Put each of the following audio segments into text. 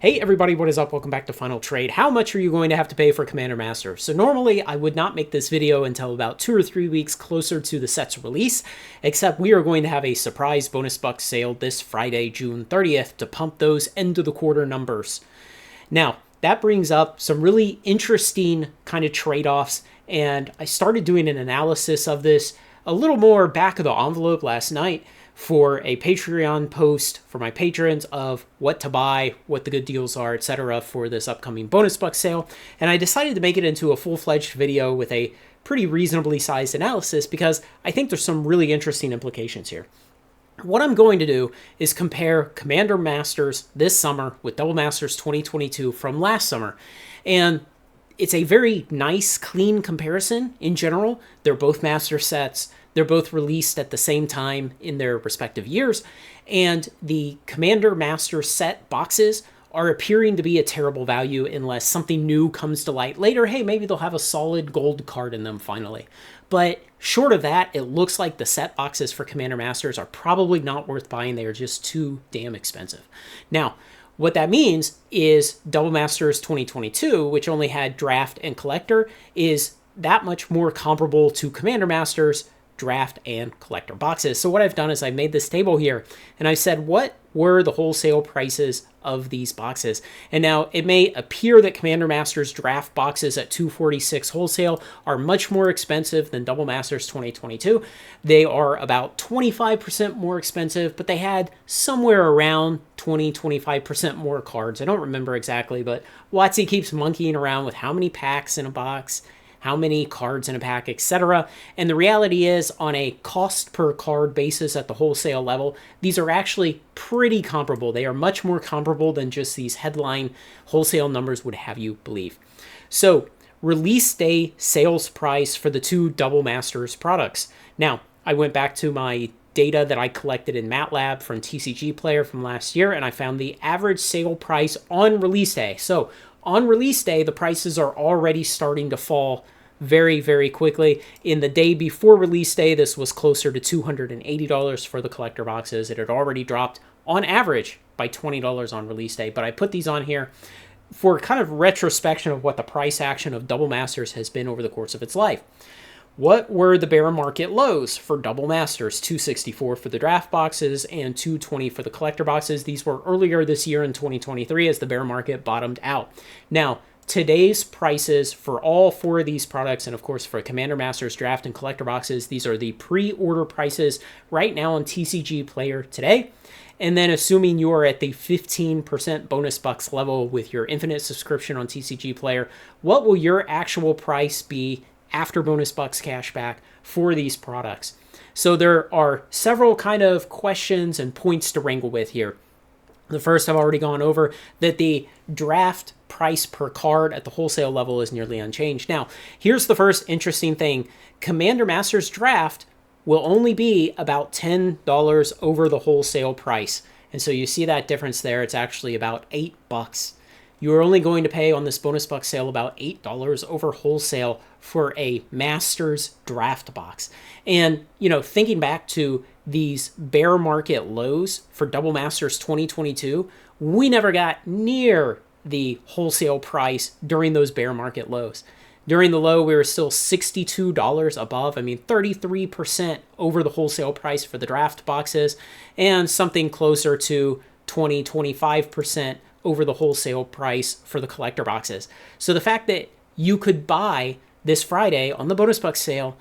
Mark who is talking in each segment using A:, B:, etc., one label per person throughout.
A: Hey everybody, what is up? Welcome back to Final Trade. How much are you going to have to pay for Commander Master? So normally I would not make this video until about 2 or 3 weeks closer to the set's release, except we are going to have a surprise bonus buck sale this Friday, June 30th to pump those end of the quarter numbers. Now, that brings up some really interesting kind of trade-offs, and I started doing an analysis of this a little more back of the envelope last night for a Patreon post for my patrons of what to buy, what the good deals are, etc. for this upcoming bonus buck sale. And I decided to make it into a full-fledged video with a pretty reasonably sized analysis because I think there's some really interesting implications here. What I'm going to do is compare Commander Masters this summer with Double Masters 2022 from last summer. And it's a very nice, clean comparison in general. They're both master sets. They're both released at the same time in their respective years. And the Commander Master set boxes are appearing to be a terrible value unless something new comes to light later. Hey, maybe they'll have a solid gold card in them finally. But short of that, it looks like the set boxes for Commander Masters are probably not worth buying. They are just too damn expensive. Now, what that means is Double Masters 2022, which only had Draft and Collector, is that much more comparable to Commander Masters Draft and Collector boxes. So what I've done is I made this table here and I said, what were the wholesale prices of these boxes? And now it may appear that Commander Masters Draft boxes at $246 wholesale are much more expensive than Double Masters 2022. They are about 25% more expensive, but they had somewhere around 20-25% more cards. I don't remember exactly, but WotC keeps monkeying around with how many packs in a box, how many cards in a pack, etc. And the reality is, on a cost per card basis at the wholesale level, these are actually pretty comparable. They are much more comparable than just these headline wholesale numbers would have you believe. So, release day sales price for the two Double Masters products. Now, I went back to my data that I collected in MATLAB from TCG Player from last year, and I found the average sale price on release day. So, on release day, the prices are already starting to fall very, very quickly. In the day before release day, this was closer to $280 for the collector boxes. It had already dropped on average by $20 on release day. But I put these on here for kind of retrospection of what the price action of Double Masters has been over the course of its life. What were the bear market lows for Double Masters? $264 for the draft boxes and $220 for the collector boxes. These were earlier this year in 2023 as the bear market bottomed out. Now, today's prices for all four of these products, and of course for Commander Masters draft and collector boxes, these are the pre-order prices right now on TCG Player today. And then assuming you are at the 15% bonus bucks level with your infinite subscription on TCG Player, what will your actual price be after bonus bucks cashback for these products? So there are several kind of questions and points to wrangle with here. The first I've already gone over, that the draft price per card at the wholesale level is nearly unchanged. Now, here's the first interesting thing. Commander Masters Draft will only be about $10 over the wholesale price. And so you see that difference there. It's actually about $8. You are only going to pay on this bonus buck sale about $8 over wholesale for a Masters draft box. And, thinking back to these bear market lows for Double Masters 2022, we never got near the wholesale price during those bear market lows. During the low, we were still $62 above. 33% over the wholesale price for the draft boxes and something closer to 20-25% over the wholesale price for the collector boxes. So the fact that you could buy this Friday on the bonus buck sale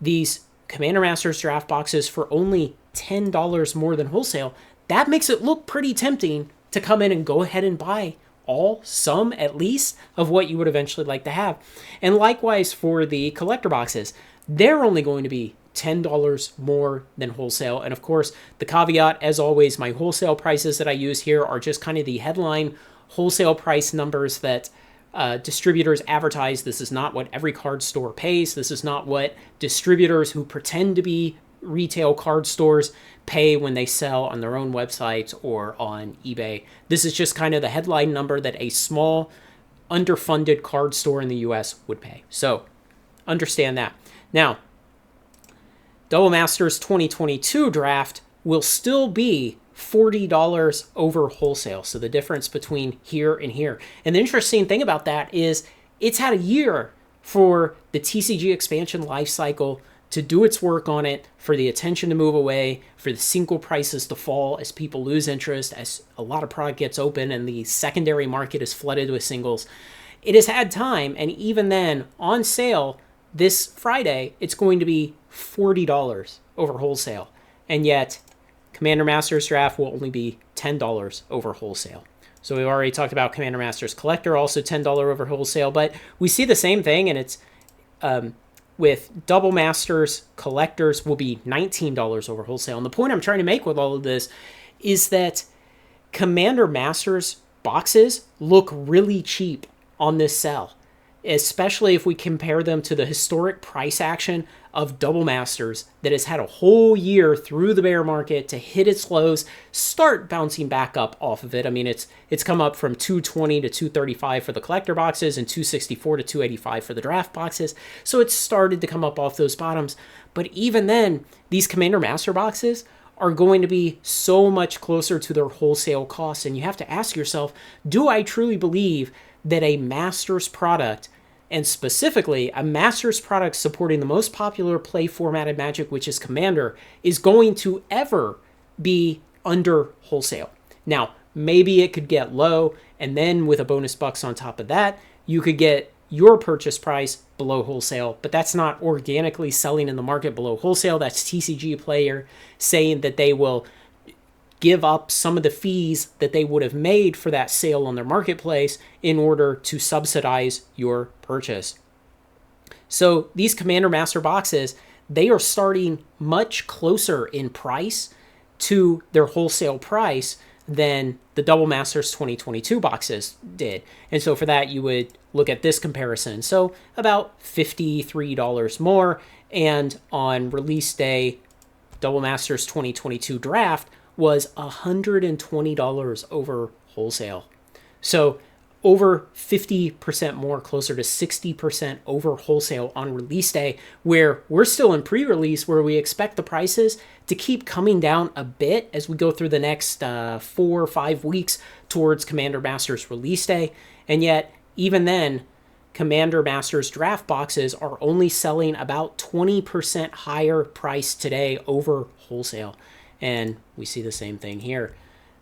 A: these Commander Masters draft boxes for only $10 more than wholesale, that makes it look pretty tempting to come in and go ahead and buy some at least of what you would eventually like to have. And likewise for the collector boxes, they're only going to be $10 more than wholesale. And of course, the caveat, as always, my wholesale prices that I use here are just kind of the headline wholesale price numbers that distributors advertise. This is not what every card store pays. This is not what distributors who pretend to be retail card stores pay when they sell on their own websites or on eBay. This is just kind of the headline number that a small, underfunded card store in the US would pay. So understand that. Now, Double Masters 2022 draft will still be $40 over wholesale. So the difference between here and here. And the interesting thing about that is it's had a year for the TCG expansion life cycle to do its work on it, for the attention to move away, for the single prices to fall as people lose interest, as a lot of product gets open and the secondary market is flooded with singles. It has had time, and even then, on sale this Friday, it's going to be $40 over wholesale. And yet, Commander Masters Draft will only be $10 over wholesale. So we've already talked about Commander Masters Collector, also $10 over wholesale, but we see the same thing, and it's with Double Masters Collectors will be $19 over wholesale. And the point I'm trying to make with all of this is that Commander Masters boxes look really cheap on this sell, especially if we compare them to the historic price action of Double Masters that has had a whole year through the bear market to hit its lows, start bouncing back up off of it. I mean, it's come up from 220 to 235 for the collector boxes and 264 to 285 for the draft boxes. So it's started to come up off those bottoms. But even then, these Commander Master boxes are going to be so much closer to their wholesale costs. And you have to ask yourself, do I truly believe that a Masters product, and specifically a Masters product supporting the most popular play format in Magic, which is Commander, is going to ever be under wholesale? Now, maybe it could get low, and then with a bonus bucks on top of that, you could get your purchase price below wholesale, but that's not organically selling in the market below wholesale. That's TCG player saying that they will give up some of the fees that they would have made for that sale on their marketplace in order to subsidize your purchase. So these Commander Master boxes, they are starting much closer in price to their wholesale price than the Double Masters 2022 boxes did. And so for that, you would look at this comparison. So about $53 more. And on release day, Double Masters 2022 draft was $120 over wholesale. So over 50% more, closer to 60% over wholesale on release day, where we're still in pre-release, where we expect the prices to keep coming down a bit as we go through the next 4 or 5 weeks towards Commander Masters release day. And yet, even then, Commander Masters draft boxes are only selling about 20% higher price today over wholesale. And we see the same thing here.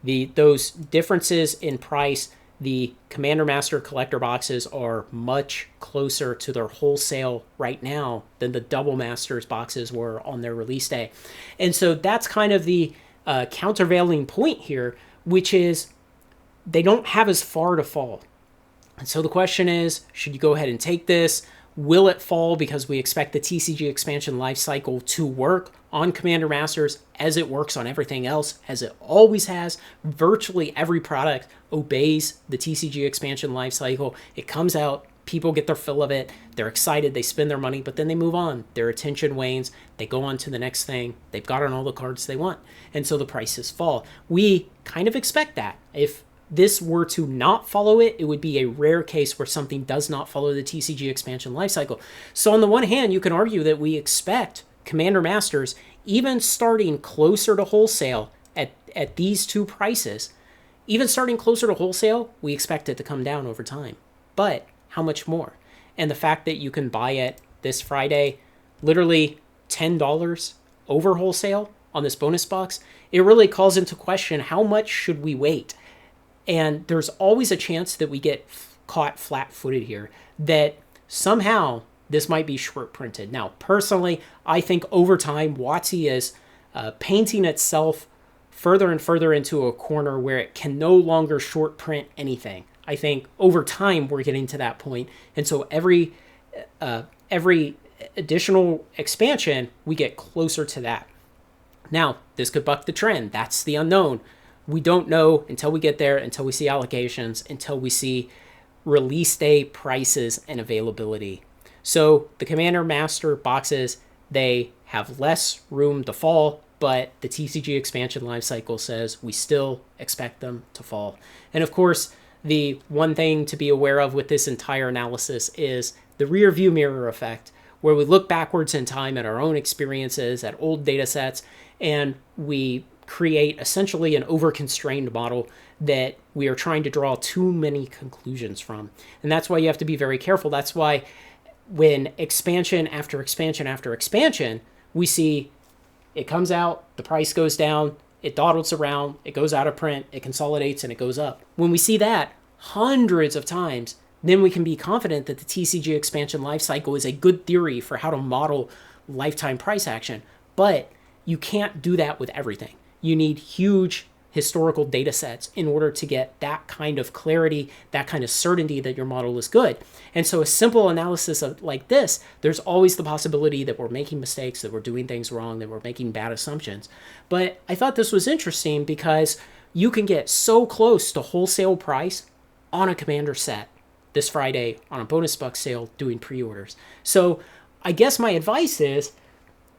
A: Those differences in price, the Commander Master collector boxes are much closer to their wholesale right now than the Double Masters boxes were on their release day. And so that's kind of the countervailing point here, which is they don't have as far to fall. And so the question is, should you go ahead and take this? Will it fall because we expect the TCG expansion life cycle to work on Commander Masters as it works on everything else, as it always has? Virtually every product obeys the TCG expansion life cycle. It comes out, people get their fill of it, they're excited, they spend their money, but then they move on. Their attention wanes, they go on to the next thing, they've gotten all the cards they want, and so the prices fall. We kind of expect that. If this were to not follow it, it would be a rare case where something does not follow the TCG expansion lifecycle. So on the one hand, you can argue that we expect Commander Masters, even starting closer to wholesale at these two prices, even starting closer to wholesale, we expect it to come down over time. But how much more? And the fact that you can buy it this Friday, literally $10 over wholesale on this bonus box, it really calls into question, how much should we wait? And there's always a chance that we get caught flat-footed here, that somehow this might be short printed. Now, personally, I think over time, WotC is painting itself further and further into a corner where it can no longer short print anything. I think over time, we're getting to that point. And so every additional expansion, we get closer to that. Now, this could buck the trend. That's the unknown. We don't know until we get there, until we see allocations, until we see release day prices and availability. So the Commander Master boxes, they have less room to fall, but the TCG expansion lifecycle says we still expect them to fall. And of course, the one thing to be aware of with this entire analysis is the rear view mirror effect, where we look backwards in time at our own experiences, at old data sets, and we create essentially an over-constrained model that we are trying to draw too many conclusions from. And that's why you have to be very careful. That's why when expansion after expansion after expansion, we see it comes out, the price goes down, it dawdles around, it goes out of print, it consolidates, and it goes up. When we see that hundreds of times, then we can be confident that the TCG expansion life cycle is a good theory for how to model lifetime price action. But you can't do that with everything. You need huge historical data sets in order to get that kind of clarity, that kind of certainty that your model is good. And so a simple analysis of like this, there's always the possibility that we're making mistakes, that we're doing things wrong, that we're making bad assumptions. But I thought this was interesting because you can get so close to wholesale price on a Commander set this Friday on a bonus buck sale doing pre-orders. So I guess my advice is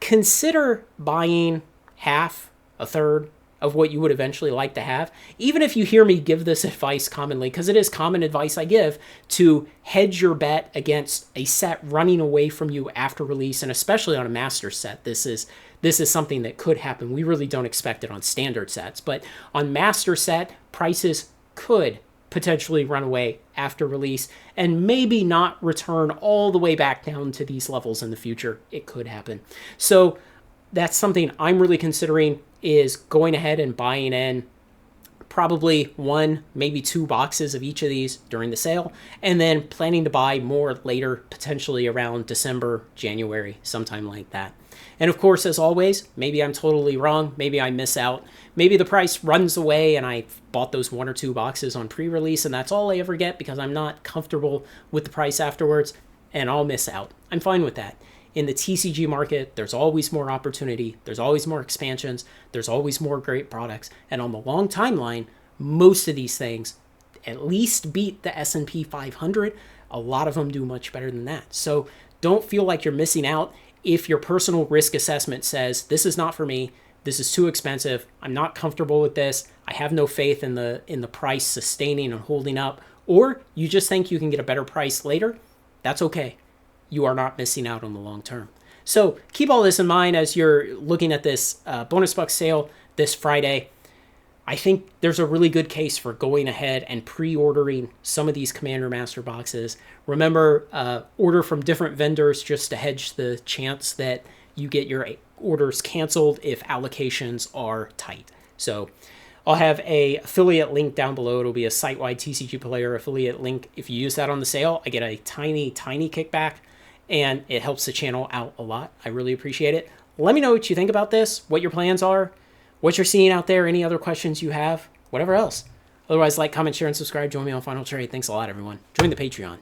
A: consider buying half, a third of what you would eventually like to have. Even if you hear me give this advice commonly, because it is common advice I give, to hedge your bet against a set running away from you after release, and especially on a master set. This is something that could happen. We really don't expect it on standard sets, but on master set, prices could potentially run away after release and maybe not return all the way back down to these levels in the future. It could happen. So that's something I'm really considering, is going ahead and buying in probably 1, maybe 2 boxes of each of these during the sale, and then planning to buy more later, potentially around December, January, sometime like that. And of course, as always, maybe I'm totally wrong. Maybe I miss out. Maybe the price runs away and I bought those 1 or 2 boxes on pre-release and that's all I ever get because I'm not comfortable with the price afterwards, and I'll miss out. I'm fine with that. In the TCG market, there's always more opportunity. There's always more expansions. There's always more great products. And on the long timeline, most of these things at least beat the S&P 500. A lot of them do much better than that. So don't feel like you're missing out if your personal risk assessment says, this is not for me, this is too expensive, I'm not comfortable with this, I have no faith in the price sustaining and holding up, or you just think you can get a better price later, that's okay. You are not missing out on the long term. So keep all this in mind as you're looking at this bonus buck sale this Friday. I think there's a really good case for going ahead and pre-ordering some of these Commander Master boxes. Remember, order from different vendors just to hedge the chance that you get your orders canceled if allocations are tight. So I'll have a affiliate link down below. It'll be a site-wide TCG Player affiliate link. If you use that on the sale, I get a tiny, tiny kickback, and it helps the channel out a lot. I really appreciate it. Let me know what you think about this, what your plans are, what you're seeing out there, any other questions you have, whatever else. Otherwise, like, comment, share, and subscribe. Join me on Final Trade. Thanks a lot, everyone. Join the Patreon.